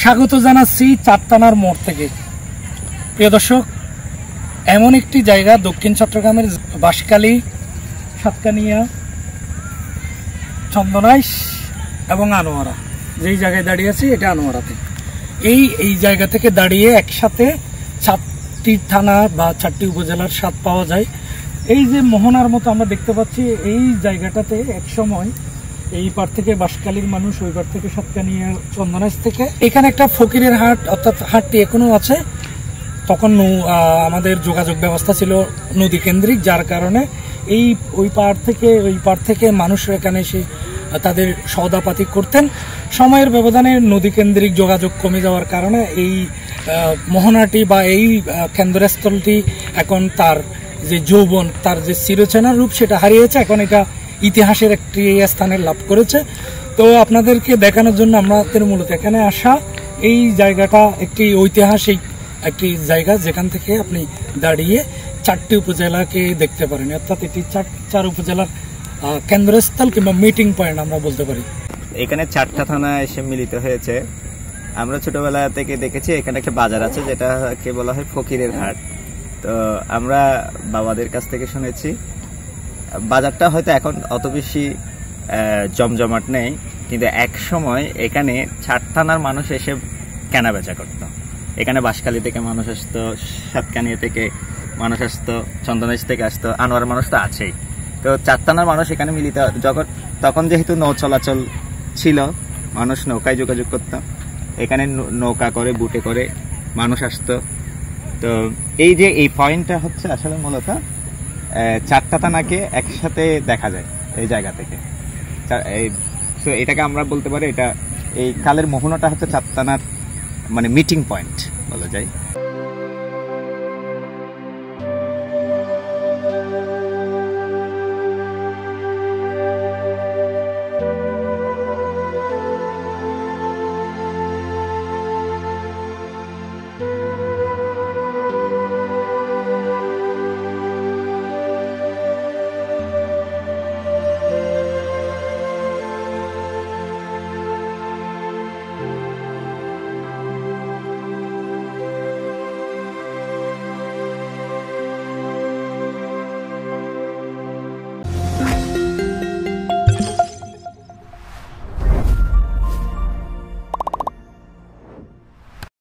স্বাগত জানাচ্ছি চারটানার মোড় থেকে। প্রিয় দর্শক, এমন একটি জায়গা দক্ষিণ চট্টগ্রামের বাঁশখালী, সাতকানিয়া, চন্দনাইশ এবং আনোয়ারা, যেই জায়গায় দাঁড়িয়ে আছি এটা আনোয়ারাতে। এই জায়গা থেকে দাঁড়িয়ে একসাথে 4টি থানা বা 4টি উপজেলার স্বাদ পাওয়া যায়। এই যে মোহনার মতো আমরা দেখতে পাচ্ছি, এই জায়গাটাতে এক সময় এই পার থেকে বাঁশখালীর মানুষ, ওই পার থেকে সাতকানিয়া, চন্দনাইশ থেকে এখানে একটা ফকিরের হাট, অর্থাৎ হাটটি এখনো আছে। তখন আমাদের যোগাযোগ ব্যবস্থা ছিল নদী কেন্দ্রিক, যার কারণে ওই পার থেকে মানুষ এখানে এসে তাদের সওদাপাতি করতেন। সময়ের ব্যবধানে নদী কেন্দ্রিক যোগাযোগ কমে যাওয়ার কারণে এই মোহনাটি বা এই কেন্দ্রস্থলটি এখন তার যে যৌবন, তার যে চিরচেনা রূপ সেটা হারিয়েছে। এখন এটা ইতিহাসের একটি স্থানে লাভ করেছে। তো আপনাদেরকে দেখানোর জন্য আমাদের মূলত এখানে আসা। এই জায়গাটা একটি ঐতিহাসিক একটি জায়গা, যেখান থেকে আপনি দাঁড়িয়ে 4টি উপজেলাকে দেখতে পারেন, অর্থাৎ এটি 4 উপজেলার কেন্দ্রস্থল কিংবা মিটিং পয়েন্ট আমরা বলতে পারি। এখানে 4টা থানা এসে মিলিত হয়েছে। আমরা ছোটবেলা থেকে দেখেছি এখানে একটা বাজার আছে, যেটাকে বলা হয় ফকিরের হাট। তো আমরা বাবাদের কাছ থেকে শুনেছি বাজারটা হয়তো এখন অত বেশি জমজমাট নেই, কিন্তু এক সময় এখানে 4 থানার মানুষ এসে কেনা বেচা করত। এখানে বাঁশখালী থেকে মানুষ আসতো, সাতকানিয়া থেকে মানুষ আসতো, চন্দনাইশ থেকে আসতো, আনোয়ার মানুষ তো আছেই। তো 4 থানার মানুষ এখানে মিলিত, তখন যেহেতু নৌ চলাচল ছিল, মানুষ নৌকায় যোগাযোগ করত। এখানে নৌকা করে, বুটে করে মানুষ আসতো। তো এই পয়েন্টটা হচ্ছে আসলে মূলত 4টা থানাকে একসাথে দেখা যায় এই জায়গা থেকে। এটাকে আমরা বলতে পারি, এটা এই কালের মোহনাটা হচ্ছে 4 থানার মানে মিটিং পয়েন্ট বলা যায়।